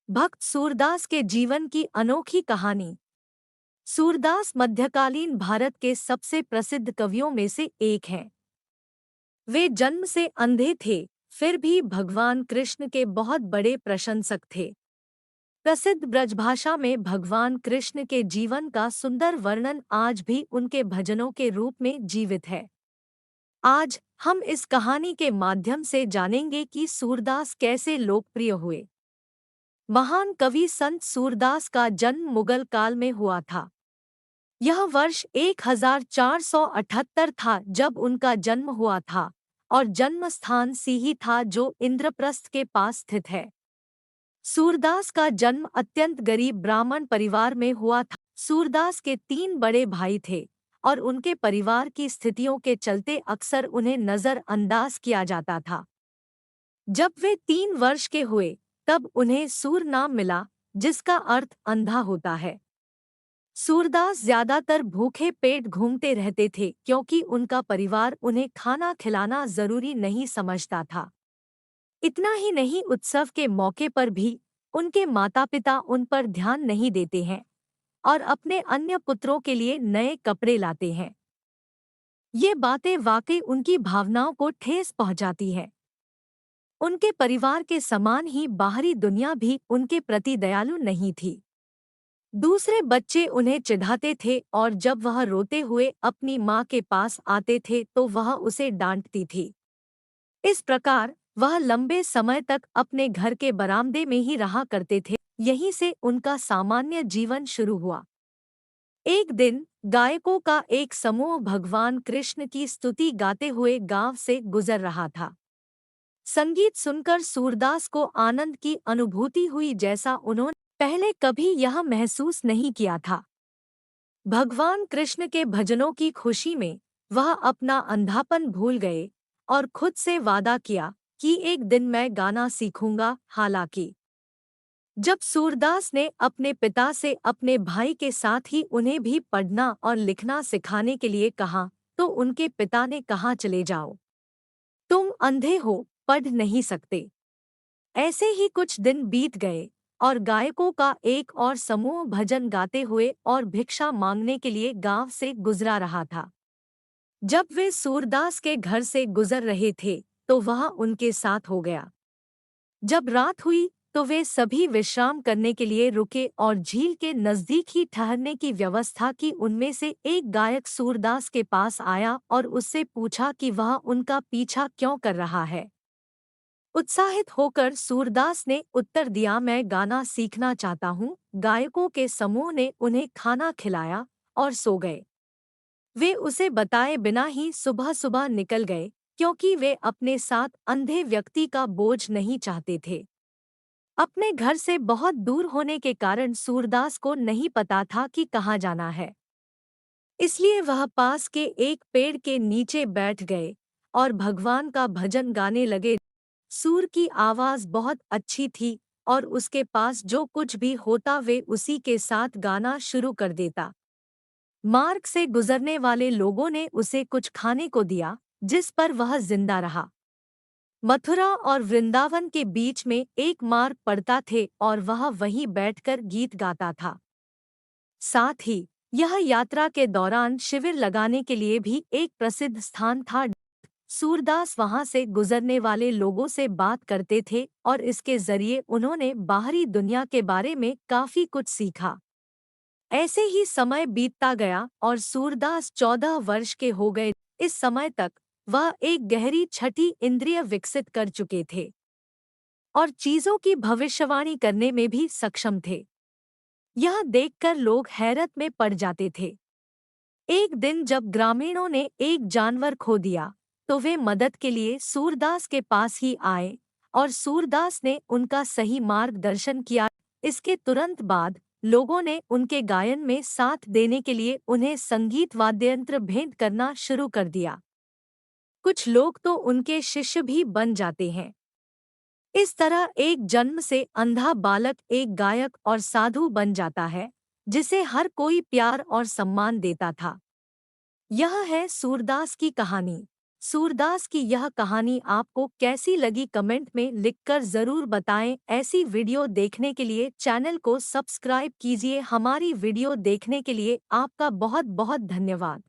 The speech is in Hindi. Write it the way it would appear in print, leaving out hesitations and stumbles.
भक्त सूरदास के जीवन की अनोखी कहानी। सूरदास मध्यकालीन भारत के सबसे प्रसिद्ध कवियों में से एक हैं। वे जन्म से अंधे थे, फिर भी भगवान कृष्ण के बहुत बड़े प्रशंसक थे। प्रसिद्ध ब्रजभाषा में भगवान कृष्ण के जीवन का सुंदर वर्णन आज भी उनके भजनों के रूप में जीवित है। आज हम इस कहानी के माध्यम से जानेंगे कि सूरदास कैसे लोकप्रिय हुए। महान कवि संत सूरदास का जन्म मुगल काल में हुआ था। यह वर्ष 1478 था जब उनका जन्म हुआ था और जन्म स्थान सीही था जो इंद्रप्रस्थ के पास स्थित है। सूरदास का जन्म अत्यंत गरीब ब्राह्मण परिवार में हुआ था। सूरदास के 3 बड़े भाई थे और उनके परिवार की स्थितियों के चलते अक्सर उन्हें नजरअंदाज किया जाता था। जब वे 3 वर्ष के हुए तब उन्हें सूर नाम मिला, जिसका अर्थ अंधा होता है। सूरदास ज्यादातर भूखे पेट घूमते रहते थे क्योंकि उनका परिवार उन्हें खाना खिलाना जरूरी नहीं समझता था। इतना ही नहीं, उत्सव के मौके पर भी उनके माता पिता उन पर ध्यान नहीं देते हैं और अपने अन्य पुत्रों के लिए नए कपड़े लाते हैं। ये बातें वाकई उनकी भावनाओं को ठेस पहुंचाती है। उनके परिवार के समान ही बाहरी दुनिया भी उनके प्रति दयालु नहीं थी। दूसरे बच्चे उन्हें चिढ़ाते थे और जब वह रोते हुए अपनी माँ के पास आते थे तो वह उसे डांटती थी। इस प्रकार वह लंबे समय तक अपने घर के बरामदे में ही रहा करते थे। यहीं से उनका सामान्य जीवन शुरू हुआ। एक दिन गायकों का एक समूह भगवान कृष्ण की स्तुति गाते हुए गांव से गुजर रहा था। संगीत सुनकर सूरदास को आनंद की अनुभूति हुई जैसा उन्होंने पहले कभी यह महसूस नहीं किया था। भगवान कृष्ण के भजनों की खुशी में वह अपना अंधापन भूल गए और खुद से वादा किया कि एक दिन मैं गाना सीखूंगा। हालांकि जब सूरदास ने अपने पिता से अपने भाई के साथ ही उन्हें भी पढ़ना और लिखना सिखाने के लिए कहा तो उनके पिता ने कहा, चले जाओ, तुम अंधे हो, पढ़ नहीं सकते। ऐसे ही कुछ दिन बीत गए और गायकों का एक और समूह भजन गाते हुए और भिक्षा मांगने के लिए गांव से गुजरा रहा था। जब वे सूरदास के घर से गुजर रहे थे तो वह उनके साथ हो गया। जब रात हुई तो वे सभी विश्राम करने के लिए रुके और झील के नजदीक ही ठहरने की व्यवस्था की। उनमें से एक गायक सूरदास के पास आया और उससे पूछा कि वह उनका पीछा क्यों कर रहा है। उत्साहित होकर सूरदास ने उत्तर दिया, मैं गाना सीखना चाहता हूँ। गायकों के समूह ने उन्हें खाना खिलाया और सो गए। वे उसे बताए बिना ही सुबह सुबह निकल गए क्योंकि वे अपने साथ अंधे व्यक्ति का बोझ नहीं चाहते थे। अपने घर से बहुत दूर होने के कारण सूरदास को नहीं पता था कि कहाँ जाना है, इसलिए वह पास के एक पेड़ के नीचे बैठ गए और भगवान का भजन गाने लगे। सूर की आवाज बहुत अच्छी थी और उसके पास जो कुछ भी होता वे उसी के साथ गाना शुरू कर देता। मार्ग से गुजरने वाले लोगों ने उसे कुछ खाने को दिया, जिस पर वह जिंदा रहा। मथुरा और वृंदावन के बीच में एक मार्ग पड़ता थे और वह वहीं बैठकर गीत गाता था। साथ ही यह यात्रा के दौरान शिविर लगाने के लिए भी एक प्रसिद्ध स्थान था। सूरदास वहां से गुजरने वाले लोगों से बात करते थे और इसके जरिए उन्होंने बाहरी दुनिया के बारे में काफी कुछ सीखा। ऐसे ही समय बीतता गया और सूरदास 14 वर्ष के हो गए। इस समय तक वह एक गहरी छठी इंद्रिय विकसित कर चुके थे और चीजों की भविष्यवाणी करने में भी सक्षम थे। यह देखकर लोग हैरत में पड़ जाते थे। एक दिन जब ग्रामीणों ने एक जानवर खो दिया तो वे मदद के लिए सूरदास के पास ही आए और सूरदास ने उनका सही मार्गदर्शन किया। इसके तुरंत बाद लोगों ने उनके गायन में साथ देने के लिए उन्हें संगीत वाद्ययंत्र भेंट करना शुरू कर दिया। कुछ लोग तो उनके शिष्य भी बन जाते हैं। इस तरह एक जन्म से अंधा बालक एक गायक और साधु बन जाता है, जिसे हर कोई प्यार और सम्मान देता था। यह है सूरदास की कहानी। सूरदास की यह कहानी आपको कैसी लगी कमेंट में लिखकर ज़रूर बताएं। ऐसी वीडियो देखने के लिए चैनल को सब्सक्राइब कीजिए। हमारी वीडियो देखने के लिए आपका बहुत बहुत धन्यवाद।